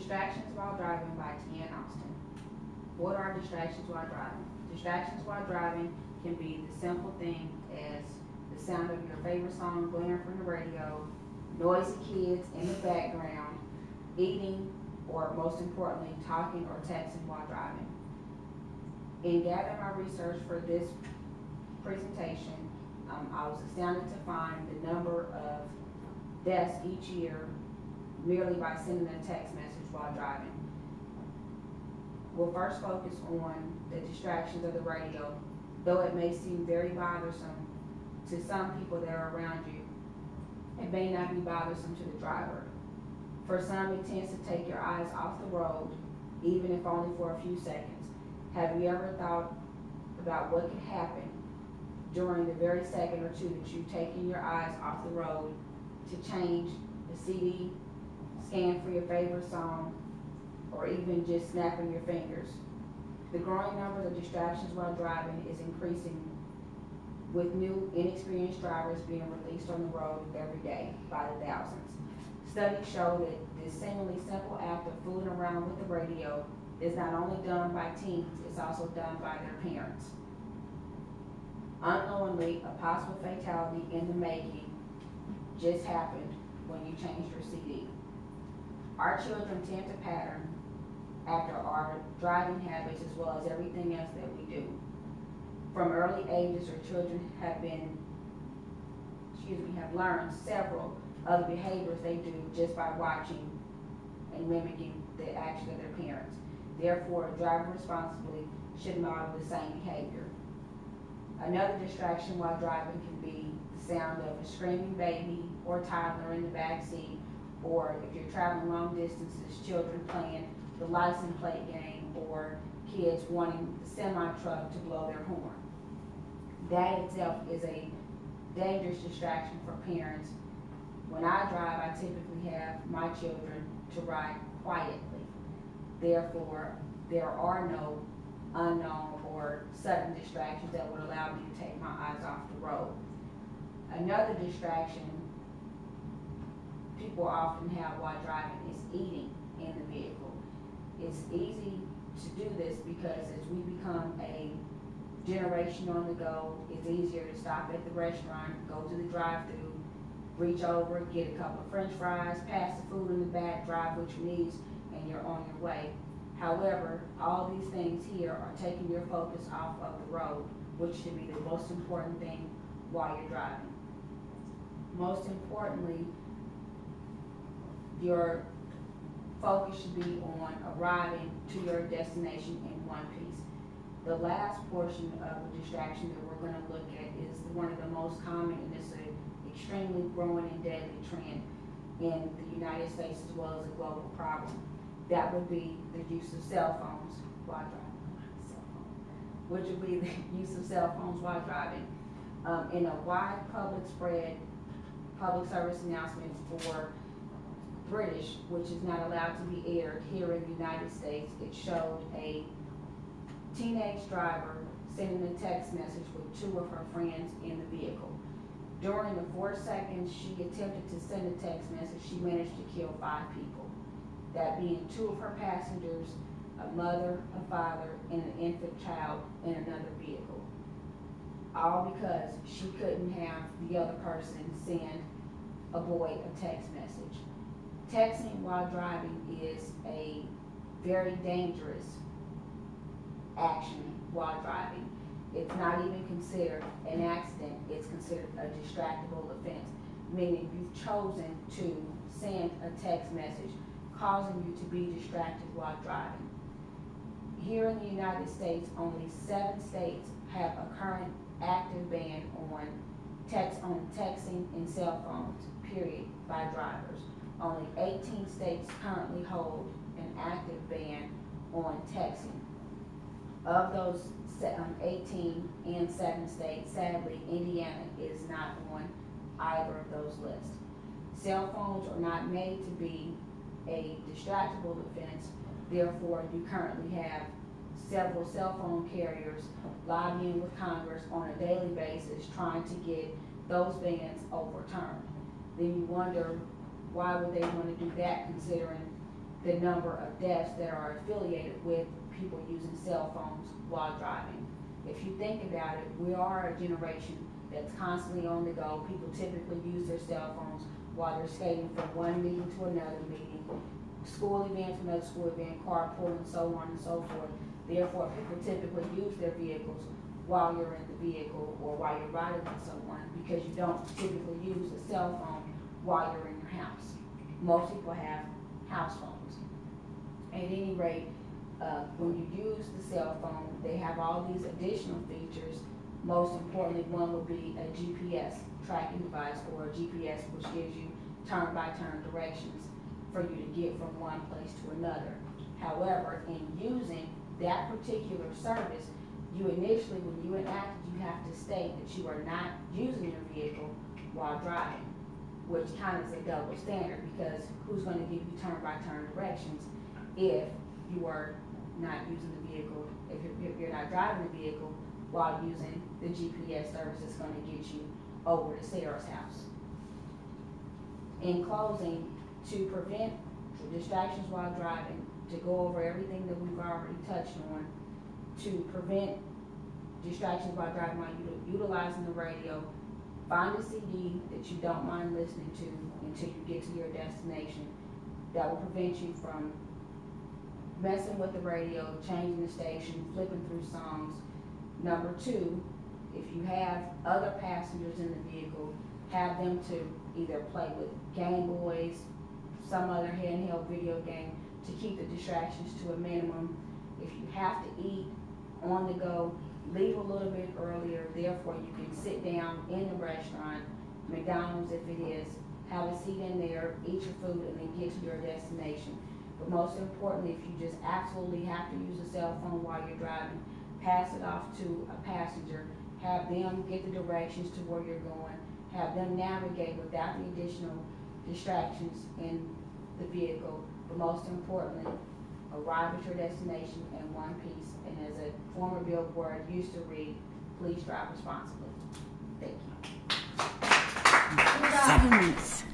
Distractions While Driving by Tian Austin. What are distractions while driving? Distractions while driving can be the simple thing as the sound of your favorite song blaring from the radio, noisy kids in the background, eating, or most importantly, talking or texting while driving. In gathering my research for this presentation, I was astounded to find the number of deaths each year merely by sending a text message while driving. We'll first focus on the distractions of the radio. Though it may seem very bothersome to some people that are around you, it may not be bothersome to the driver. For some, it tends to take your eyes off the road, even if only for a few seconds. Have you ever thought about what could happen during the very second or two that you've taken your eyes off the road to change the CD, scan for your favorite song, or even just snapping your fingers? The growing numbers of distractions while driving is increasing, with new inexperienced drivers being released on the road every day by the thousands. Studies show that this seemingly simple act of fooling around with the radio is not only done by teens, it's also done by their parents. Unknowingly, a possible fatality in the making just happened when you changed your CD. Our children tend to pattern after our driving habits as well as everything else that we do. From early ages, our children have learned several of the behaviors they do just by watching and mimicking the action of their parents. Therefore, driving responsibly should model the same behavior. Another distraction while driving can be the sound of a screaming baby or toddler in the back seat, or if you're traveling long distances, children playing the license plate game, or kids wanting the semi-truck to blow their horn. That itself is a dangerous distraction for parents. When I drive, I typically have my children to ride quietly. Therefore, there are no unknown or sudden distractions that would allow me to take my eyes off the road. Another distraction people often have while driving is eating in the vehicle. It's easy to do this because as we become a generation on the go, it's easier to stop at the restaurant, go to the drive-thru, reach over, get a couple of french fries, pass the food in the back, drive what you need, and you're on your way. However, all these things here are taking your focus off of the road, which should be the most important thing while you're driving. Most importantly, your focus should be on arriving to your destination in one piece. The last portion of a distraction that we're going to look at is one of the most common, and it's an extremely growing and deadly trend in the United States as well as a global problem. That would be the use of cell phones while driving. Which would be the use of cell phones while driving. In a wide public spread, public service announcement for British, which is not allowed to be aired here in the United States, it showed a teenage driver sending a text message with two of her friends in the vehicle. During the 4 seconds she attempted to send a text message, she managed to kill 5 people. That being 2 of her passengers, a mother, a father, and an infant child in another vehicle. All because she couldn't have the other person send a boy a text message. Texting while driving is a very dangerous action while driving. It's not even considered an accident, it's considered a distractible offense, meaning you've chosen to send a text message causing you to be distracted while driving. Here in the United States, only 7 states have a current active ban on texting and cell phones, period, by drivers. Only 18 states currently hold an active ban on texting. Of those 18 and 7 states, sadly, Indiana is not on either of those lists. Cell phones are not made to be a distractible offense. Therefore, you currently have several cell phone carriers lobbying with Congress on a daily basis trying to get those bans overturned. Then you wonder, why would they want to do that, considering the number of deaths that are affiliated with people using cell phones while driving. If you think about it, we are a generation that's constantly on the go. People typically use their cell phones while they're skating from one meeting to another meeting, school event to another school event, carpool, and so on and so forth. Therefore, people typically use their vehicles while you're in the vehicle or while you're riding with someone, because you don't typically use a cell phone while you're in your house. Most people have house phones. At any rate, when you use the cell phone, they have all these additional features. Most importantly, one would be a GPS tracking device, or a GPS, which gives you turn-by-turn directions for you to get from one place to another. However, in using that particular service, you initially, when you enact it, you have to state that you are not using your vehicle while driving, which kind of is a double standard, because who's going to give you turn-by-turn directions if you are not using the vehicle, if you're not driving the vehicle while using the GPS service that's going to get you over to Sarah's house. In closing, to prevent distractions while driving, to go over everything that we've already touched on, to prevent distractions while driving, while utilizing the radio, find a CD that you don't mind listening to until you get to your destination. That will prevent you from messing with the radio, changing the station, flipping through songs. Number two, if you have other passengers in the vehicle, have them to either play with Game Boys, some other handheld video game, to keep the distractions to a minimum. If you have to eat on the go, leave a little bit earlier, therefore you can sit down in the restaurant, McDonald's if it is, have a seat in there, eat your food, and then get to your destination. But most importantly, if you just absolutely have to use a cell phone while you're driving, pass it off to a passenger, have them get the directions to where you're going, have them navigate without the additional distractions in the vehicle, but most importantly, arrive at your destination in one piece. And as a former billboard used to read, please drive responsibly. Thank you. 7 minutes.